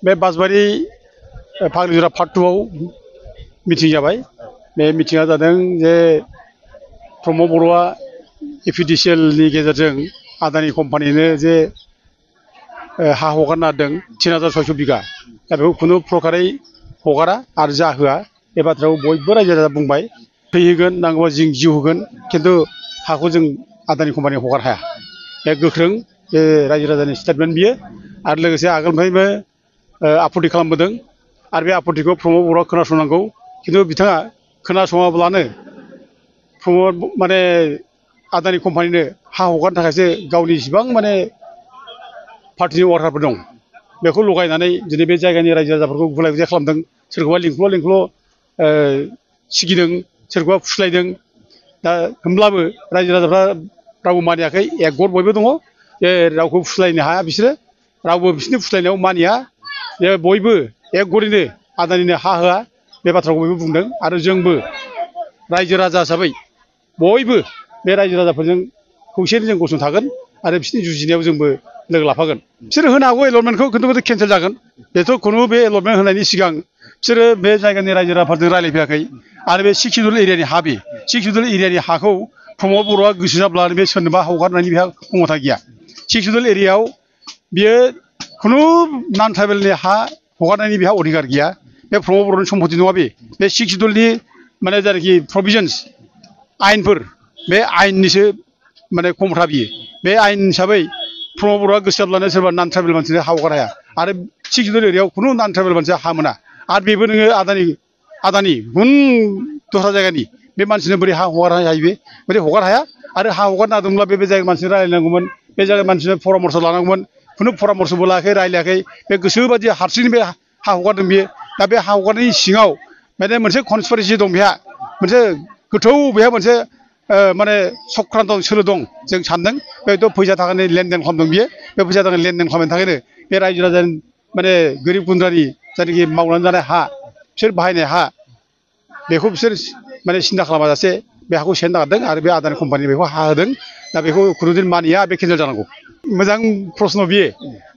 बे बासबारि फाग्लिजरा पार्ट 2 आव मिटिं जाबाय बे मिटिंआ जादों जे प्रमद बर'आ एपिडिसिएल नि गेजेरजों आदानि कम्पानिनो जे हा हगारना होदों 3600 बिगा दा बेखौ खुनु प्रकारै हगारा आरो जाहोआ बे बाथ्राखौ बयबो रायजो राजा बुंबाय थैहोगोन नांगौबा जों जिउ होगोन खिन्थु हाखौ जों आदानि कम्पानि हगार हाया बे गोख्रों बे रायजो राजानि स्टेटमेन्ट बियो आरो लोगोसे आगोलनिफ्रायबो आपत्ति खालामबोदों आरो बे आपत्तिखौ प्रमद बर'आ खोनासंनांगौ खिन्थु बिथाङा खोनासङाब्लानो प्रमद माने आदानि कम्पानिनो हा हगारनो थाखायसो गावनि जेसेबां माने पार्टिनि वार्कारफोर दं बेखौ लगायनानै दिनै बे जायगानि रायजो राजाफोरखौ गुलाय गुजाय खालामदों सोरखौबा लिंख्ल' सिगिदों सोरखौबा फुस्लायदों दा होमब्लाबो रायजो राजाफ्रा रावबो मानियाखै एकगत बयबो दङ जे रावखौ फुस्लायनो हाया बिसोरो रावबो बिसोरनि फुस्लायनायाव मानिया जे बयबो एकगतैनो आदानिनो हा होआ बे बाथ्राखौ बयबो बुंदों आरो जोंबो रायजो राजा हिसाबै बयबो बे रायजो राजाफोरजों खौसेयै जों गसंथागोन आरो बिसोरनि जुजिनायाव जोंबो लोगो लाफागोन बिसोर होनो हागौ एलटमेन्टखौ खिन्थु बे केन्सेल जागोन बेथ' खुनु बे एलटमेन्ट होनायनि सिगां बिसोरो बे जायगानि रायजो राजाफोरजों रायज्लायफैयाखै आरो बे 6 सिडुल एरियानि हा बे 6 सिडुल एरियानि हाखौ प्रमद बर'आ गोसो जाब्लानो बे सोरनोबा हगारनायनि बेहा क्षमता गैया 6 सिडुल एरियायाव बियो खुनु नन ट्राइबेलनि हा हगारनायनि बेहा अधिकार गैया बे प्रमद बर'नि सम्पति नङा बे 6 सिडुलनि माने जायनाखि प्रभिजन्स आयेनफोर बे आयेननिसो माने क्षमता बियो बे आयेन हिसाबै प्रमद बर'आ गोसो जाब्लानो सोरबा नन ट्राइबेल मानसिनो हा हगार हाया आरो 6 सिडुल एरियायाव खुनु नन ट्राइबेल मानसिया हा मोना आरो बेबो नोङो आदानि गुबुन दस्रा जायगानि बे मानसिनो बोरै हा हगार हायो बे बोरै हगार हाया आरो हा हगारनो हादोंब्ला बे जायगानि मानसिजों रायलायनांगौमोन बे जायगानि मानसिनो परामर्श लानांगौमोन खुनु परामर्शबो लायाखै रायलायाखै बे गोसोबायदि हारसिंनो बे हा हगारदों बेयो दा बे हा हगारनायनि सिङाव माने मोनसे कनस्पिरेसि दं बेहा मोनसे गोथौ बेहा मोनसे माने चक्रान्त सोलो दं जों सानदों बेथ' फैसा थाखानि लेनदेन खालामदों बियो बे फैसा थाखानि लेनदेन खालामनायनि थाखायनो बे रायजो राजानि माने गोरिब गुन्द्रानि जायनाखि मावनानै जानाय हा बिसोर बाहायनाय हा बेखौ बिसोर माने सिन्था खालामाजासे बे हाखौ सेनो नागिरदों आरो बे आदानि कम्पानि बेखौ हा होदों दा बेखौ खुनुदिन मानिया बे केन्सेल जानांगौ मोजां प्रश्न बियो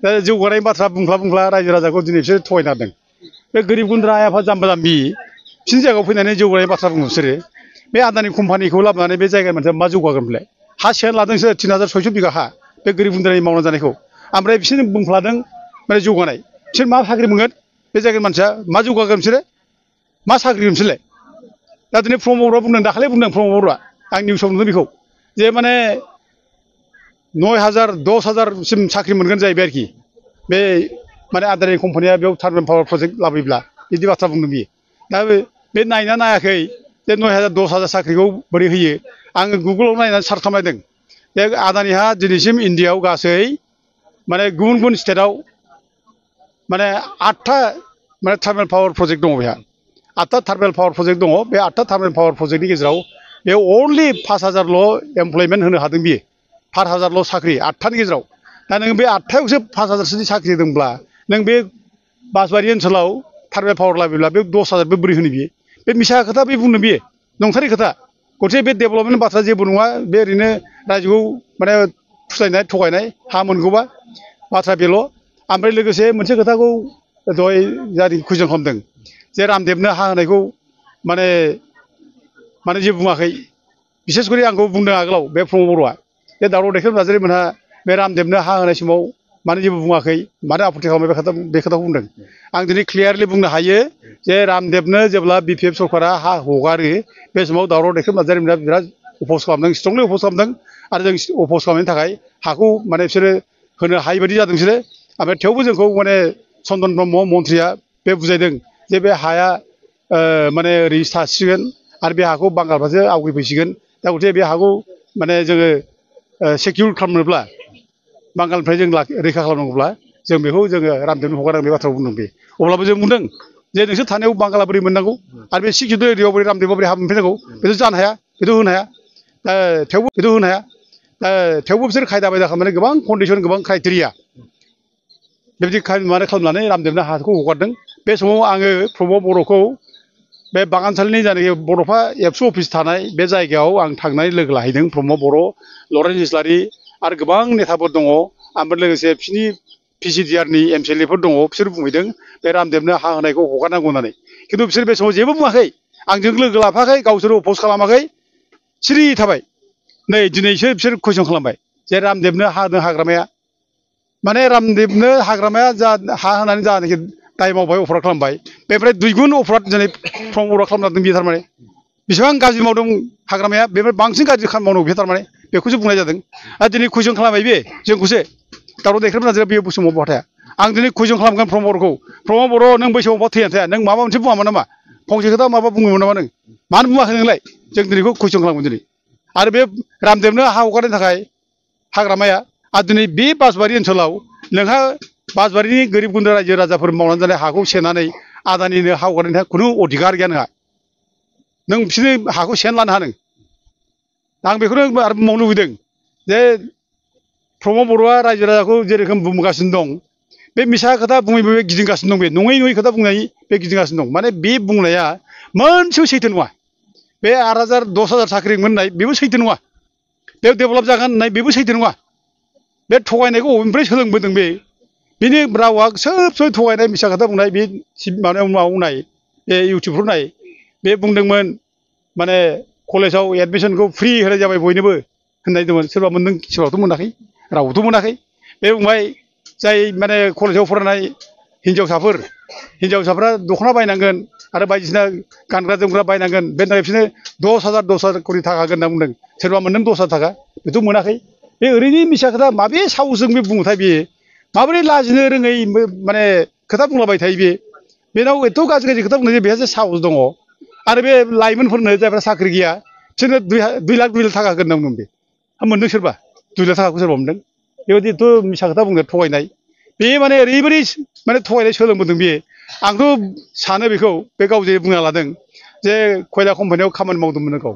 दा जौगानायनि बाथ्रा बुंफ्ला रायजो राजाखौ दिनै बिसोर थगायनो नागिरदों बे गोरिब गुन्द्रा आफा जाम्बा जाम्बि बिसोरनि जायगायाव फैनानै जौगानायनि बाथ्रा बुङो बिसोरो बे आदानि कम्पानिखौ लाबोनानै बे जायगानि मानसिया मा जौगागोन बेलाय हा सेयानो लादों बिसोर 3600 बिगा हा बे गोरिब गुन्द्रानि मावना जानायखौ ओमफ्राय बिसोरनो बुंफ्लादों माने जौगानाय बिसोर मा साख्रि मोनगोन बे जायगानि मानसिया मा जौगागोन बिसोरो मा साख्रि बिसोरलाय दा दिनै प्रमद बर'आ बुंदों दाखालि बुंदों प्रमद बर'आ आं निउसाव नुदों बेखौ जे माने 9000 10000 साख्रि मोनगोन जाहैबाय आरोखि बे माने आदानि कम्पानिया बेयाव टार्बाइन पावार प्रजेक्ट लाबोयोब्ला बिदि बाथ्रा बुंदों बियो दा बे नायना नायाखै जे 9000 10000 साख्रिखौ बोरै होयो आङो गुगोलाव नायनानै सार्च खालामनायदों बे आदानिहा दिनैसिम इण्डियाआव गासै माने गुबुन गुबुन स्टेटआव माने 8था माने टार्बाइन पावार प्रजेक्ट दङ बेहा 8था टार्बाइन पावार प्रजेक्ट दङ बे 8था टार्बाइन पावार प्रजेक्टनि गेजेराव बे अनलि 5000ल' एमप्लयमेन्ट होनो हादों बियो 5000ल' साख्रि 8थानि गेजेराव दा नों बे 8थायावसो 5000सोनि साख्रि होदोंब्ला नों बे बासबारि ओनसोलाव टार्बाइन पावार लाबोयोब्ला बे 10000 बोरै होनो बियो बे मिसा खोथा बे बुंनो बियो नंथारै खोथा गथे बे डेभेलपमेन्ट बाथ्रा जेबो नङा बे ओरैनो रायजोखौ माने फुस्लायनाय थगायनाय हा मोनगौबा बाथ्रा बेल' ओमफ्राय लोगोसे मोनसे खोथाखौ दहाय जारि कुइसन खालामदों जे रामदेबनो हा होनायखौ माने जेबो बुङाखै बिसेस करि आंखौ बुंदों आगोलाव बे प्रमद बर'आ बे दावराव दैखेम नार्जारि मोनहा बे रामदेबनो हा होनाय समाव मानो जेबो बुङाखै मानो आपत्ति खालामबाय बे खोथाखौ बुंदों आं दिनै क्लियारलि बुंनो हायो जे रामदेबनो जेब्ला BPF सरकारा हा हगारो बे समाव दावराव दैखेम नार्जारि मोनहा बिराद अफस खालामदों स्ट्रंलि अफस खालामदों आरो जों अफस खालामनायनि थाखाय हाखौ माने बिसोरो होनो हायि बायदि जादों बिसोरो ओमफ्राय थेवबो जोंखौ माने चन्दन ब्रह्म मन्थ्रिया बे बुजायदों जे बे हाया माने ओरै थासिगोन आरो बे हाखौ बांगालफ्रासो आवग्रिफैसिगोन दा गथे बे हाखौ माने जोङो सेकिउर खालामनोब्ला बांगालनिफ्राय जों रैखा खालामनांगौब्ला जों बेखौ जोङो रामदेबनो हगारनांगौ बे बाथ्राखौ बुंदों बे अब्लाबो जों बुंदों जे नोंसोर थानायाव बांगाला बोरै मोननांगौ आरो बे 6 सिडुल एरियायाव बोरै रामदेबा बोरै हा मोनफैनांगौ बेथ' जानो हाया बेथ' होनो हाया दा थेवबो बेथ' होनो हाया दा थेवबो बिसोर खायदा बायदा खालामनानै गोबां कन्डिसन गोबां क्राइटेरिया बेबायदि खालामनानै रामदेबनो हाखौ हगारदों बे समाव आङो प्रमद बर'खौ बे बागानसालिनि जायनाखि बड'फा एबसु अफिस थानाय बे जायगायाव आं थांनानै लोगो लाहैदों प्रमद बर' लरेन्स इस्लारि आरो गोबां नेताफोर दङ ओमफ्राय लोगोसे बिसोरनि PCDR नि MCLAफोर दङ बिसोर बुंहैदों बे रामदेबनो हा होनायखौ हगारनांगौ होननानै खिन्थु बिसोर बे समाव जेबो बुङाखै आंजों लोगो लाफाखै गावसोर अपोज खालामाखै सिरि थाबाय नै दिनैसो बिसोर कुइसन खालामबाय जे रामदेबनो हा होदों हाग्रामाया माने रामदेबनो हाग्रामाया जा हा होनानै जानाखि दाय मावबाय अफराद खालामबाय बेनिफ्राय दुइगुन अफराद दिनै प्रमद बर'आ खालामनांदों बियो थारमाने बेसेबां गाज्रि मावदों हाग्रामाया बेनिफ्राय बांसिन गाज्रि खामानि मावनांगौ बे थारमाने बेखौसो बुंनाय जादों आरो दिनै कुइसन खालामबाय बे जोंखौसो दावराव देख्रेबना जों बे समाव बहा थाया आं दिनै कुइसन खालामगोन प्रमद बर'खौ प्रमद बर' नों बै समाव बहा थैना थाया नों माबा मोनसे बुङामोन नामा फंसे खोथा माबा बुङोमोन नामा नों मानो बुङाखै नोंलाय जों दिनैखौ कुइसन खालामगोन दिनै आरो बे रामदेबनो हा हगारनो थाखाय हाग्रामाया आरो दिनै बे बासबारि ओनसोलाव नोंहा बासबारिनि गोरिब गुन्द्रा रायजो राजाफोर मावनानै जानाय हाखौ सेनानै आदानिनो हा हगारनो थाखाय खुनु अधिकार गैया नोंहा नों बिसोरनि हाखौ सेना लानो हानो आं बेखौनो आरो बुंबावनो लुबैदों जे प्रमद बर'आ रायजो राजाखौ जेरोखोम बुंगासिनो दं बे मिसा खोथा बुङै बुङै गिदिंगासिनो दं बे नङै नङै खोथा बुंनाय बे गिदिंगासिनो दं माने बे बुंनाया मोनसेबो सैथो नङा बे 8,000 10,000 साख्रि मोननाय बेबो सैथो नङा बे डेभेलप जागोन होननाय बेबो सैथो नङा बे थगायनायखौ बबेनिफ्राय सोलोंबोदों बे बिनि रावा सोब थगायनाय मिसा खोथा बुंनाय बे माबायाव नाय बे इउटुबफ्राव नाय बे बुंदोंमोन माने कलेजाव एडमिसनखौ फ्रि होनाय जाबाय बयनोबो होननाय दंमोन सोरबा मोनदों सोरबाथ' मोनाखै रावबोथ' मोनाखै बे बुंबाय जाय माने कलेजाव फरायनाय हिनजावसाफ्रा दख'ना बायनांगोन आरो बायदिसिना गानग्रा जोमग्रा बायनांगोन बेनि थाखाय बिसोरनो 10,000 कोटि थाखा होगोन होनना बुंदों सोरबा मोनदों 10,000 थाखा बेथ' मोनाखै बे ओरैनो मिसा खोथा माबे साहसजों बे बुङोथाय बे माबोरै लाजिनो रोङै माने खोथा बुंलाबाय थायो बे बेनाव एथ' गाज्रि गाज्रि खोथा बुंनाय बेहासो साहस दङ आरो बे लाइमोनफोरनो जायफ्रा साख्रि गैया बिसोरनो 2 लाख थाखा होगोन होनना बुंदों बे मोनदों सोरबा 2 लाख थाखाखौ सोरबा मोनदों बेबायदिथ' मिसा खोथा बुंनो थगायनाय बे माने ओरैबायदि माने थगायनाय सोलोंबोदों बे आंथ' सानो बेखौ बे गाव जे बुंना लादों जे खयला कम्पानियाव खामानि मावदोंमोन गाव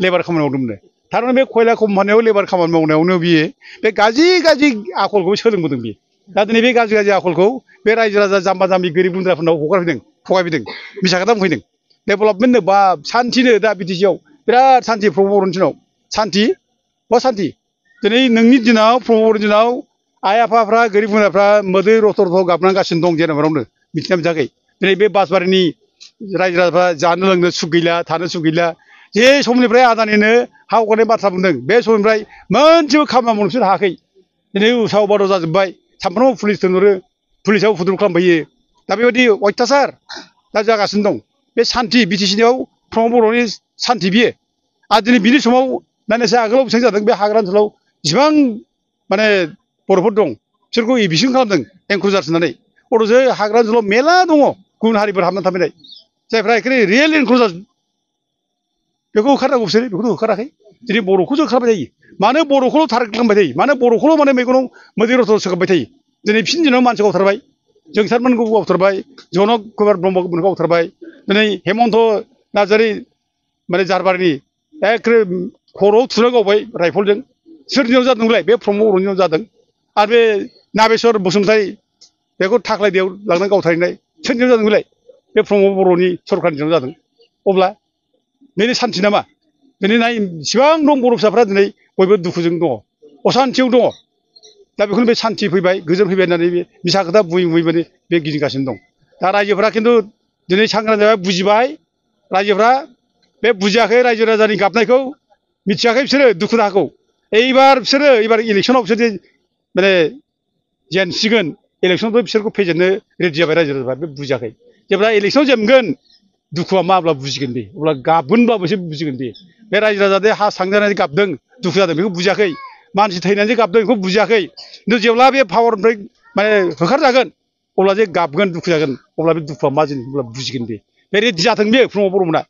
लेबार खामानि मावदोंमोन थारमाने बे खयला कम्पानियाव लेबार खामानि मावनायावनो बियो बे गाज्रि आखलखौ सोलोंबोदों बियो दा दिनै बे गाज्रि आखलखौ बे रायजो राजा जाम्बा जाम्बि गोरिब गुन्द्राफोरनाव हगारफैदों थगायफैदों मिसा खोथा बुंफैदों डेभेलपमेन्टनो बा सान्थिनो दा बिटिसिआव बिराद सान्थि प्रमद बर'नि दिनाव सान्थि बा सान्थि दिनै नोंनि दिनाव प्रमद बर'नि दिनाव आइ आफाफ्रा गोरिब गुन्द्राफ्रा मोदै रथ' रथ' गाबनांगासिनो दं जेरावनो मिथिना मोनाखै दिनै बे बासबारिनि रायजो राजाफ्रा जानो लोंनो सुख गैला थानो सुख गैला जे समनिफ्राय आदानिनो हा हगारनाय बाथ्रा बुंदों बे समनिफ्राय मोनसेबो खामानि मावनो बिसोर हायाखै दिनै उसाव बादाव जाजोब्बाय सामफ्रामबो पुलिस थिनहरो पुलिसाव फुद्रु खालामफैयो दा बेबायदि अयथासार दा जागासिनो दं बे सान्थि बिटिसिनियाव प्रमद बर'नि सान्थि बियो आरो दिनै बिनि समाव नायनायसै आगोलाव बेसेबां जादों बे हाग्रा ओनसोलाव जिसिबां माने बर'फोर दं बिसोरखौ एभिक्सन खालामदों एनक्ल'जार होनानै अथ'सो हाग्रा ओनसोलाव मेला दङ गुबुन हारिफोर हाबनानै थाफैनाय जायफ्रा एखेबारे रियेल एनक्ल'जार बेखौ होखारनांगौ बिसोरो बेखौथ' होखाराखै दिनै बर'खौसो होखारबाय थायो मानो बर'खौल' टारगेट खालामबाय थायो मानो बर'खौल' माने मेगनाव मोदै रथ' सोगाबबाय थायो दिनै बिसिनि दिनाव मानसि गावथारबाय जोंसारमोनखौ गावथारबाय जनक कुमार ब्रह्ममोनखौ गावथारबाय दिनै हेमन्त नार्जारि माने जारबारिनि एखेबारे खर'आव थुना गावबाय राइफलजों सोर दिनाव जादों नोंलाय बे प्रमद बर'नि दिनाव जादों आरो बे नागेस्वर बसुमतारी बेखौ थाख्लायदैयाव लांनानै गावथारनाय सोर दिनाव जादों नोंलाय बे प्रमद बर'नि सरकारनि दिनाव जादों अब्ला बेनो सान्थि नामा दिनै नाय इसिबां दं बर' फिसाफ्रा दिनै बयबो दुखुजों दङ असान्थियाव दङ दा बेखौनो बे सान्थि फैबाय गोजोन फैबाय होननानै बे मिसा खोथा बुङै माने बे गिदिंगासिनो दं दा रायजोफ्रा खिन्थु दिनै सांग्रां जाबाय बुजिबाय रायजोफ्रा बे बुजियाखै रायजो राजानि गाबनायखौ मिथियाखै बिसोरो दुखु दाहाखौ एबार इलेक्सनाव बिसोर माने जेनसिगोन इलेक्सनावथ' बिसोरखौ फेजेननो रेडि जाबाय रायजो राजाफ्रा बे बुजियाखै जेब्ला इलेक्सनाव जेनगोन दुखुआ मा अब्ला बुजिगोन बे अब्ला गाबगोनब्लाबोसो बुजिगोन बे रायजो राजा हा सांजानानै गाबदों दुखु जादों बेखौ बुजियाखै मानसि थैनानै गाबदों बेखौ बुजियाखै खिन्थु जेब्ला बे पावारनिफ्राय माने होखारजागोन अब्ला जे गाबगोन दुखु जागोन अब्ला बे दुखुआ मा जिनिस अब्ला बुजिगोन बे रेडि जाथों बे प्रमद बर'मोना